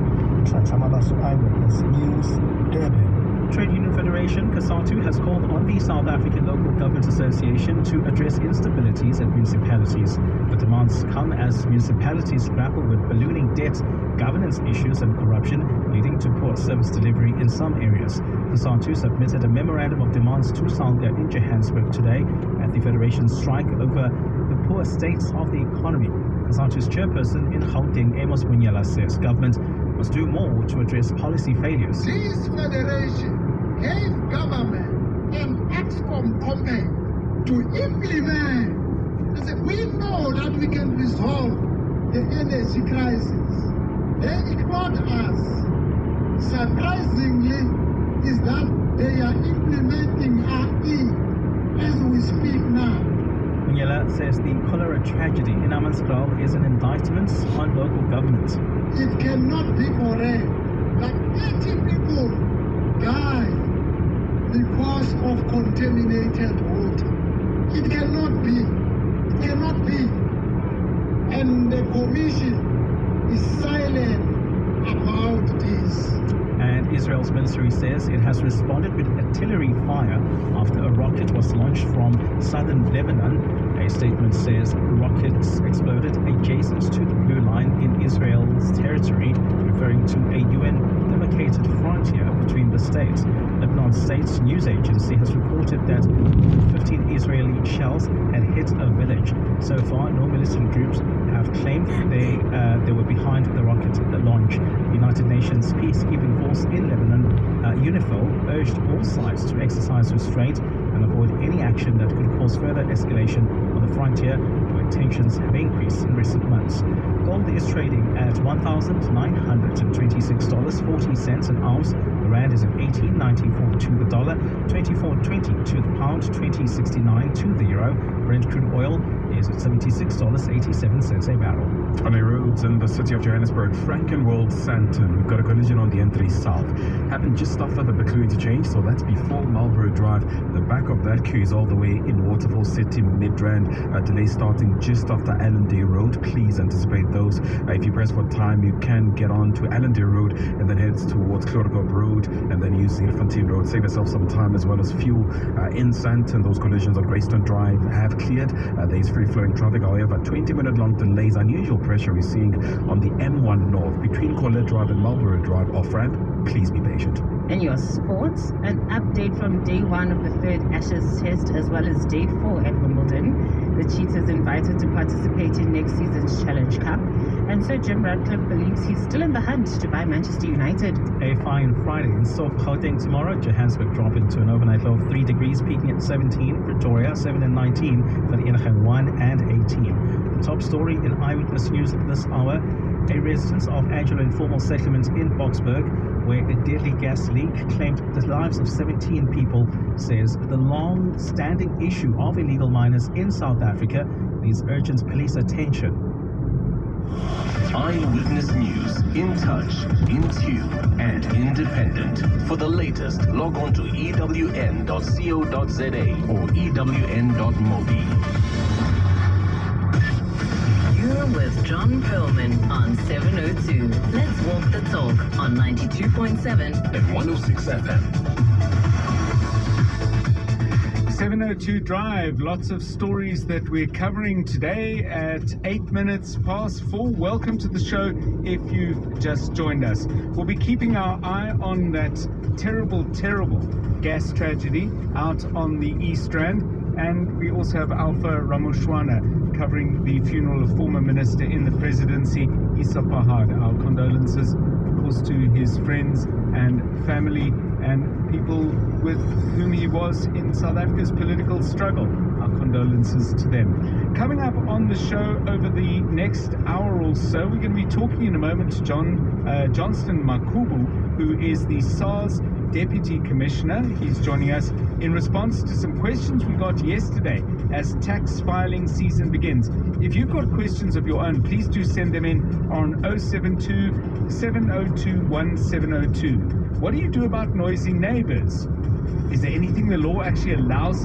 Transamabasu Eyewitness News, Durban. Trade Union Federation, COSATU, has called on the South African Local Government Association to address instabilities at municipalities. The demands come as municipalities grapple with ballooning debt, governance issues and corruption, leading to poor service delivery in some areas. COSATU submitted a memorandum of demands to SALGA in Johannesburg today at the Federation's strike over the poor state of the economy. COSATU's chairperson in Gauteng, Amos Munyala, says government must do more to address policy failures. This federation gave government an EXCOM command to implement. We know that we can resolve the energy crisis. They ignored us. Surprisingly, is that they are implementing RE as we speak now. Munyala says the cholera tragedy in Amanskraal is an indictment on local government. It cannot be correct that 80 people die because of contaminated water. It cannot be. It cannot be. And the commission is silent about this. And Israel's military says it has responded with artillery fire after a rocket was launched from southern Lebanon. A statement says rockets exploded adjacent to the blue line in Israel's territory, referring to a UN-demarcated frontier between the states. Lebanon State's news agency has reported that 15 Israeli shells had hit a village. So far, no militant groups have claimed they were behind the rocket launch. The United Nations peacekeeping force in Lebanon, UNIFIL, urged all sides to exercise restraint and avoid any action that could cause further escalation on the frontier, where tensions have increased in recent months. Gold is trading at $1,926.40 an ounce. The rand is at 18.94 to the dollar, 24.20 to the pound, 20.69 to the euro. Brent crude oil is at $76.87 a barrel. On the roads in the city of Johannesburg, Frankenwald, Sandton, we've got a collision on the N3 South. Happened just after the Baklu interchange, so that's before Marlborough Drive. The back of that queue is all the way in Waterfall City, Midrand. Delay starting just after Allendale Road. Please anticipate those. If you press for time, you can get on to Allendale Road and then head towards Clodagh Road and then use Fontaine Road. Save yourself some time as well as fuel. In Sandton, those collisions on Greystone Drive have cleared. There is free-flowing traffic, however, 20-minute long delays. Unusual pressure we're seeing on the M1 North between Colette Drive and Marlborough Drive off-ramp. Please be patient. In your sports, an update from day 1 of the 3rd Ashes Test as well as day 4 at Wimbledon. The Cheetahs invited to participate in next season's Challenge Cup. And Sir Jim Ratcliffe believes he's still in the hunt to buy Manchester United. A fine Friday in South Gauteng tomorrow. Johannesburg dropping to an overnight low of 3 degrees, peaking at 17. Pretoria 7 and 19. Vereeniging 1 and 18. The top story in Eyewitness News this hour. A residence of Anglo Informal Settlement in Boksburg, where a deadly gas leak claimed the lives of 17 people, says the long-standing issue of illegal miners in South Africa needs urgent police attention. Eyewitness News, in touch, in tune, and independent. For the latest, log on to ewn.co.za or ewn.mobi. You're with John Perlman on 702. Let's walk the talk on 92.7 and 106 FM. 702 Drive, lots of stories that we're covering today at 8 minutes past 4. Welcome to the show if you've just joined us. We'll be keeping our eye on that terrible gas tragedy out on the East Strand. And we also have Alpha Ramoshwana covering the funeral of former minister in the presidency, Issa Pahad. Our condolences, of course, to his friends and family and people with whom he was in South Africa's political struggle. Our condolences to them. Coming up on the show over the next hour or so, we're going to be talking in a moment to Johnston Makubu, who is the SARS Deputy Commissioner. He's joining us in response to some questions we got yesterday as tax filing season begins. If you've got questions of your own, please do send them in on 072 702 1702. What do you do about noisy neighbors? Is there anything the law actually allows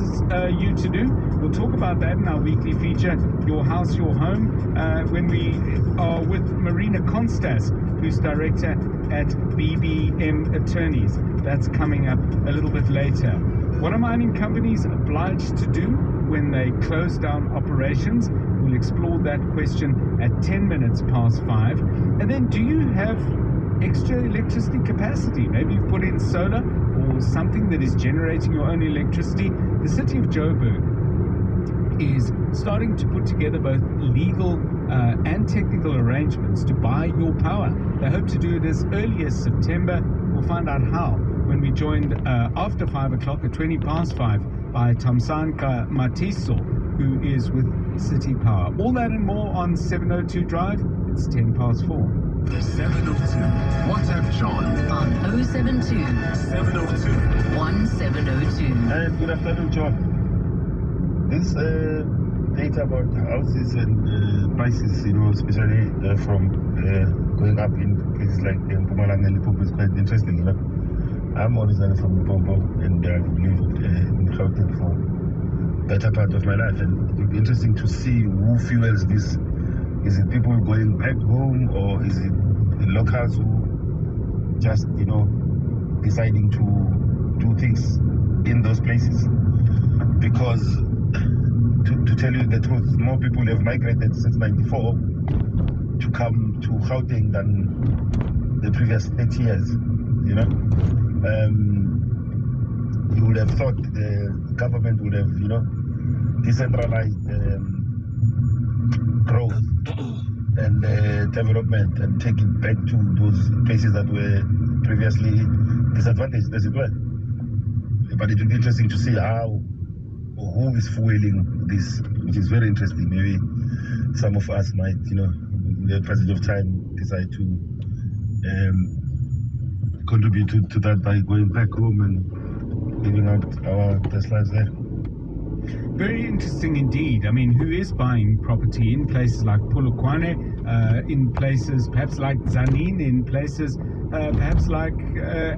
you to do? We'll talk about that in our weekly feature, Your House, Your Home, when we are with Marina Konstas, who's director at BBM Attorneys. That's coming up a little bit later. What are mining companies obliged to do when they close down operations? We'll explore that question at 10 minutes past 5. And then, do you have extra electricity capacity? Maybe you've put in solar or something that is generating your own electricity. The city of Joburg is starting to put together both legal and technical arrangements to buy your power. They hope to do it as early as September. We'll find out how when we joined after 5 o'clock at 20 past 5 by Tamsanka Matiso, who is with City Power. All that and more on 702 Drive. It's 10 past 4. 702. WhatsApp John on 072 702 1702. Good afternoon, John. This data about houses and prices, especially from going up in places like Mpumalanga and Limpopo is quite interesting. I'm originally from Limpopo and I've lived in Gauteng for better part of my life, and it would be interesting to see who fuels this. Is it people going back home, or is it the locals who just, deciding to do things in those places? Because to tell you the truth, more people have migrated since '94 to come to Gauteng than the previous 30 years, You would have thought the government would have, decentralized growth and development and take it back to those places that were previously disadvantaged, as it were. But it will be interesting to see how or who is fueling this, which is very interesting. Maybe some of us might, in the passage of time, decide to contribute to that by going back home and living out our best lives there. Very interesting indeed. I mean, who is buying property in places like Polokwane, in places perhaps like Zanin, in places perhaps like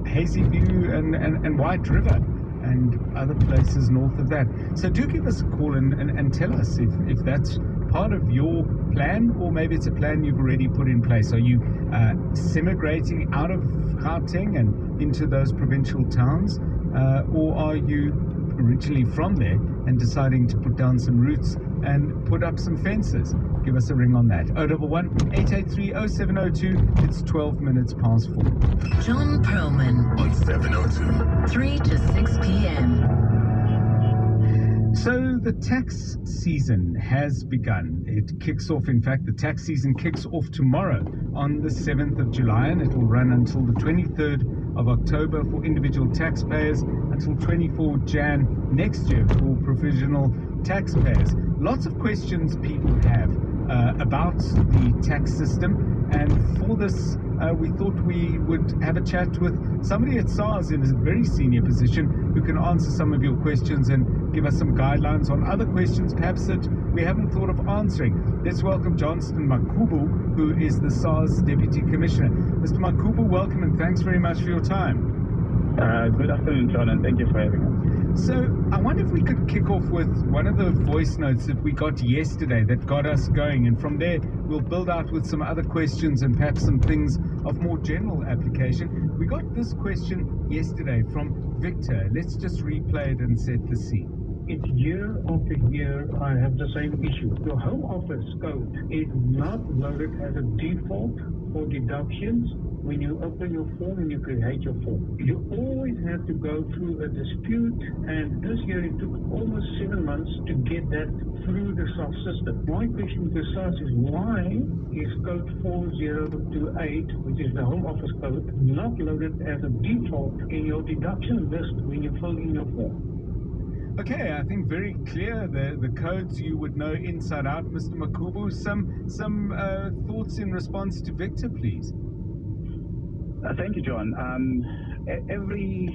Hazy View and White River, and other places north of that. So do give us a call and tell us if that's part of your plan, or maybe it's a plan you've already put in place. Are you semigrating out of Gauteng and into those provincial towns, or are you originally from there and deciding to put down some roots and put up some fences. Give us a ring on that. 011 883 0702. It's 12 minutes past 4. John Perlman on 702. 3 to 6 p.m. So the tax season has begun. It kicks off, in fact, the tax season kicks off tomorrow on the 7th of July, and it will run until the 23rd of October for individual taxpayers, until 24 Jan next year for provisional taxpayers. Lots of questions people have about the tax system, and for this we thought we would have a chat with somebody at SARS in a very senior position who can answer some of your questions and give us some guidelines on other questions perhaps that we haven't thought of answering. Let's welcome Johnston Makubu, who is the SARS Deputy Commissioner. Mr. Makubu, welcome and thanks very much for your time. Good afternoon, John, and thank you for having us. So I wonder if we could kick off with one of the voice notes that we got yesterday that got us going, and from there we'll build out with some other questions and perhaps some things of more general application. We got this question yesterday from Victor. Let's just replay it and set the scene. It's year after year I have the same issue. Your Home Office code is not loaded as a default for deductions when you open your form and you create your form. You always have to go through a dispute, and this year it took almost 7 months to get that through the SARS system. My question to SARS is, why is code 4028, which is the Home Office code, not loaded as a default in your deduction list when you fill in your form? Okay, I think very clear the codes you would know inside out, Mr. Makubu. Some thoughts in response to Victor, please. Thank you, John. Every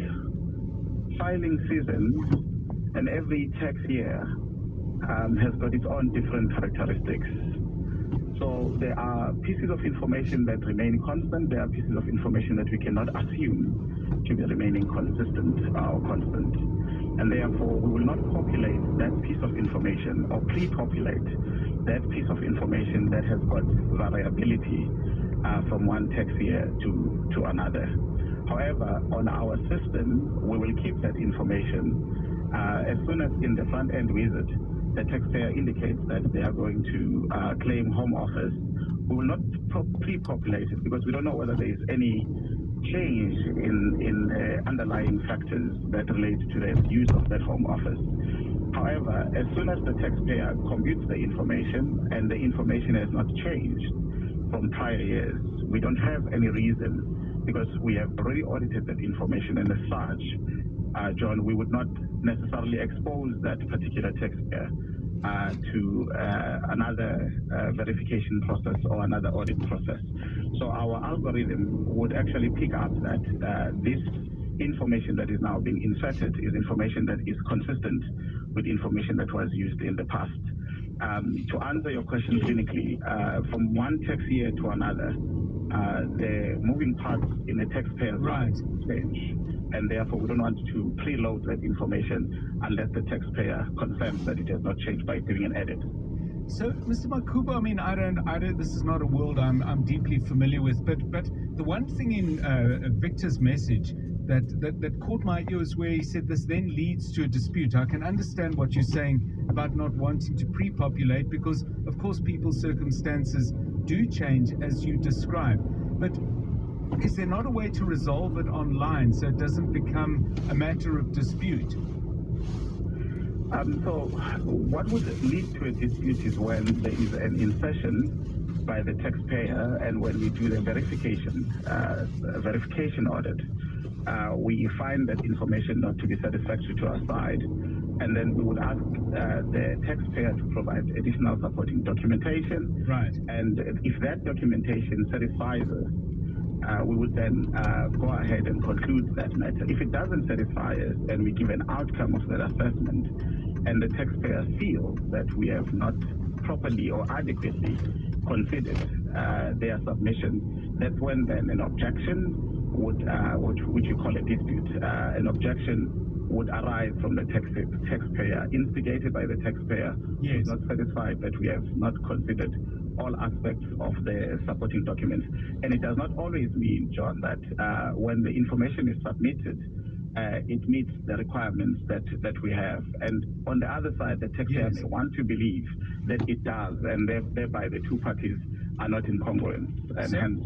filing season and every tax year has got its own different characteristics. So there are pieces of information that remain constant. There are pieces of information that we cannot assume to be remaining consistent or constant. And therefore, we will not populate that piece of information or pre-populate that piece of information that has got variability from one tax year to another. However, on our system, we will keep that information. As soon as in the front-end wizard, the taxpayer indicates that they are going to claim Home Office, we will not pre-populate it because we don't know whether there is any change in underlying factors that relate to the use of that Home Office. However, as soon as the taxpayer computes the information and the information has not changed from prior years, we don't have any reason, because we have already audited that information, and as such, John, we would not necessarily expose that particular taxpayer to another verification process or another audit process. So our algorithm would actually pick up that this information that is now being inserted is information that is consistent with information that was used in the past. To answer your question clinically, from one tax year to another, the moving parts in the taxpayer's right change, and therefore we don't want to preload that information unless the taxpayer confirms that it has not changed by doing an edit. So, Mr. Makubu, I mean, I don't. This is not a world I'm deeply familiar with, but the one thing in Victor's message that caught my ears where he said this then leads to a dispute. I can understand what you're saying about not wanting to pre-populate because, of course, people's circumstances do change as you describe. But is there not a way to resolve it online so it doesn't become a matter of dispute? So what would lead to a dispute is when there is an insertion by the taxpayer, and when we do the verification audit, we find that information not to be satisfactory to our side, and then we would ask the taxpayer to provide additional supporting documentation. Right. And if that documentation satisfies us, we would then go ahead and conclude that matter. If it doesn't satisfy us and we give an outcome of that assessment, and the taxpayer feels that we have not properly or adequately considered their submission, that's when then an objection would, which you call a dispute, an objection would arise from the taxpayer, instigated by the taxpayer, who is not satisfied that we have not considered all aspects of the supporting documents. And it does not always mean, John, that when the information is submitted it meets the requirements that we have. And on the other side, the taxpayer may want to believe that it does, and thereby the two parties are not in congruence, and hence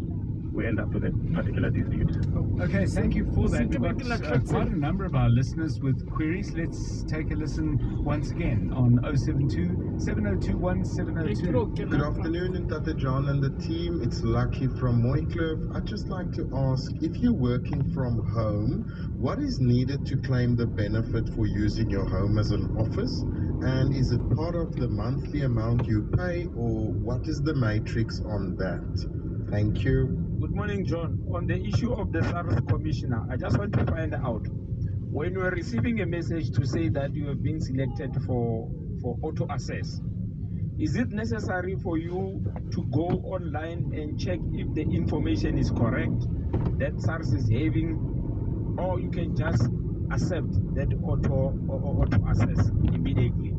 we end up with a particular dispute. Okay, thank you for that. We've got quite a number of our listeners with queries. Let's take a listen once again on 072 7021 702. Good afternoon, Tata John and the team. It's Lucky from Mooikloof. I'd just like to ask, if you're working from home, what is needed to claim the benefit for using your home as an office? And is it part of the monthly amount you pay, or what is the matrix on that? Thank you. Good morning, John. On the issue of the SARS commissioner, I just want to find out, when you are receiving a message to say that you have been selected for auto assess, is it necessary for you to go online and check if the information is correct that SARS is having, or you can just accept that auto assess immediately?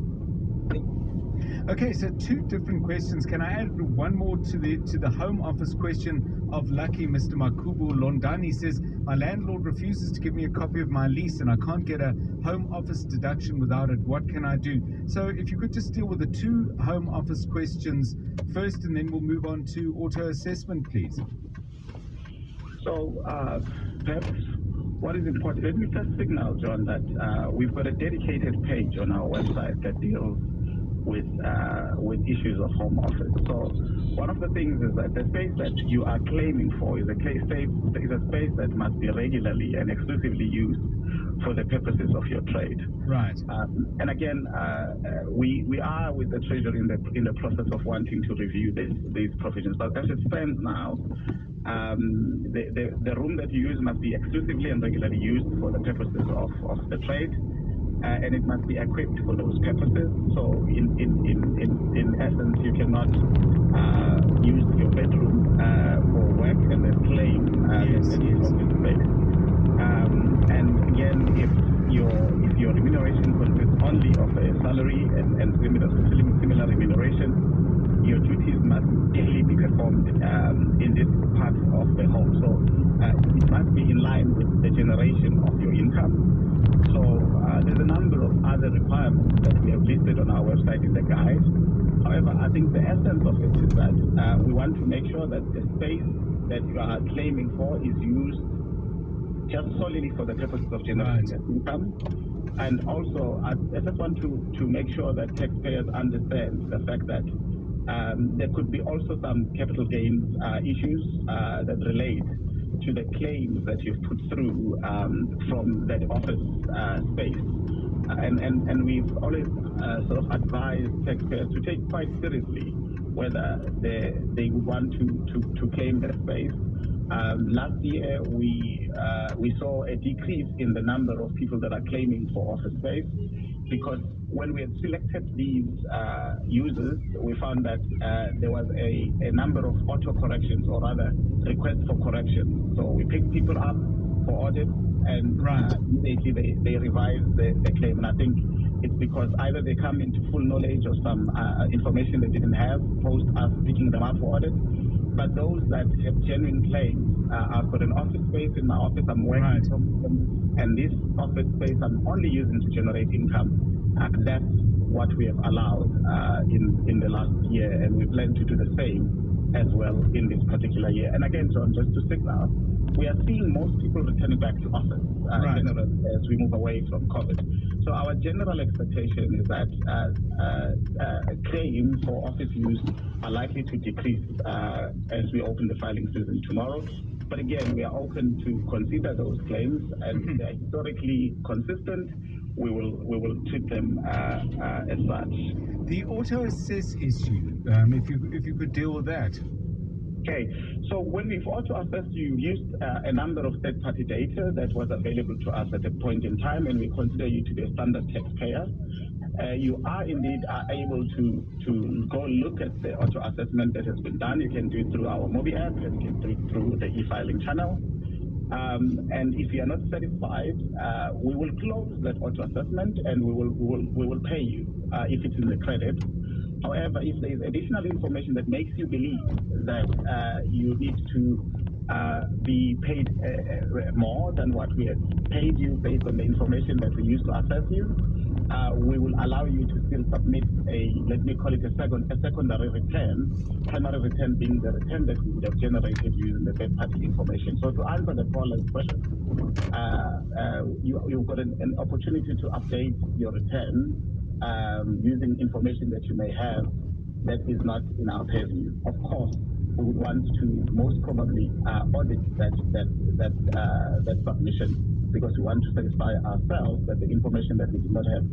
Okay, so two different questions. Can I add one more to the Home Office question of Lucky? Mr. Makubu Londani says, my landlord refuses to give me a copy of my lease and I can't get a Home Office deduction without it. What can I do? So if you could just deal with the two Home Office questions first, and then we'll move on to auto assessment, please. So perhaps what is important, let me first signal, John, that we've got a dedicated page on our website that deals with issues of home office. So one of the things is that the space that you are claiming for is a space that must be regularly and exclusively used for the purposes of your trade. Right. And again, we are with the Treasury in the process of wanting to review these provisions. But as it stands now, the room that you use must be exclusively and regularly used for the purposes of the trade. And it must be equipped for those purposes. So in essence, you cannot use your bedroom for work and then claim office space. And again, if your remuneration consists only of a salary and similar remuneration, your duties must daily be performed in this part of the home. So it must be in line with the generation of your income. So there's a number of other requirements that we have listed on our website in the guide. However, I think the essence of it is that we want to make sure that the space that you are claiming for is used just solely for the purposes of generating income. And also, I just want to make sure that taxpayers understand the fact that there could be also some capital gains issues that relate to the claims that you've put through from that office space. And we've always sort of advised taxpayers to take quite seriously whether they would want to claim that space. Last year, we saw a decrease in the number of people that are claiming for office space, because when we had selected these users, we found that there was a number of auto corrections, or rather requests for corrections. So we picked people up for audit, and immediately they revised the claim. And I think it's because either they come into full knowledge of some information they didn't have post us picking them up for audit. But those that have genuine claims, I've got an office space in my office, I'm working from them, and this office space I'm only using to generate income. That's what we have allowed in the last year, and we plan to do the same as well in this particular year. And again, John, just to signal, we are seeing most people returning back to office as we move away from COVID. So our general expectation is that claims for office use are likely to decrease as we open the filing season tomorrow. But again, we are open to consider those claims, and if they're historically consistent, we will treat them as such. The auto assess issue, if you could deal with that. Okay, so when we've auto assessed, you used a number of third-party data that was available to us at a point in time, and we consider you to be a standard taxpayer. You are indeed able to go look at the auto assessment that has been done. You can do it through our mobile app, and you can do it through the e-filing channel. And if you are not satisfied, we will close that auto assessment, and we will pay you if it's in the credit. However, if there is additional information that makes you believe that you need to be paid more than what we had paid you based on the information that we used to assess you. We will allow you to still submit let me call it a secondary return, primary return being the return that we would have generated using the third-party information. So to answer the caller's question, you've got an opportunity to update your return using information that you may have that is not in our purview. Of course, we would want to most probably audit that submission, because we want to satisfy ourselves that the information that we do not have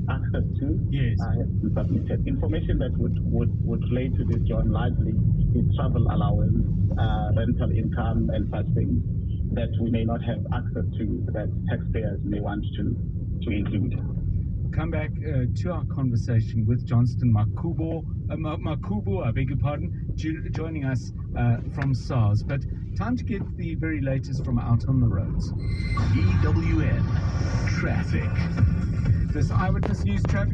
access to has been submitted. Information that would relate to this, John, largely is travel allowance, rental income, and such things that we may not have access to, that taxpayers may want to include. Come back to our conversation with Johnston Makubo, I beg your pardon, joining us from SARS. But time to get the very latest from out on the roads. EWN Traffic. This Eyewitness News traffic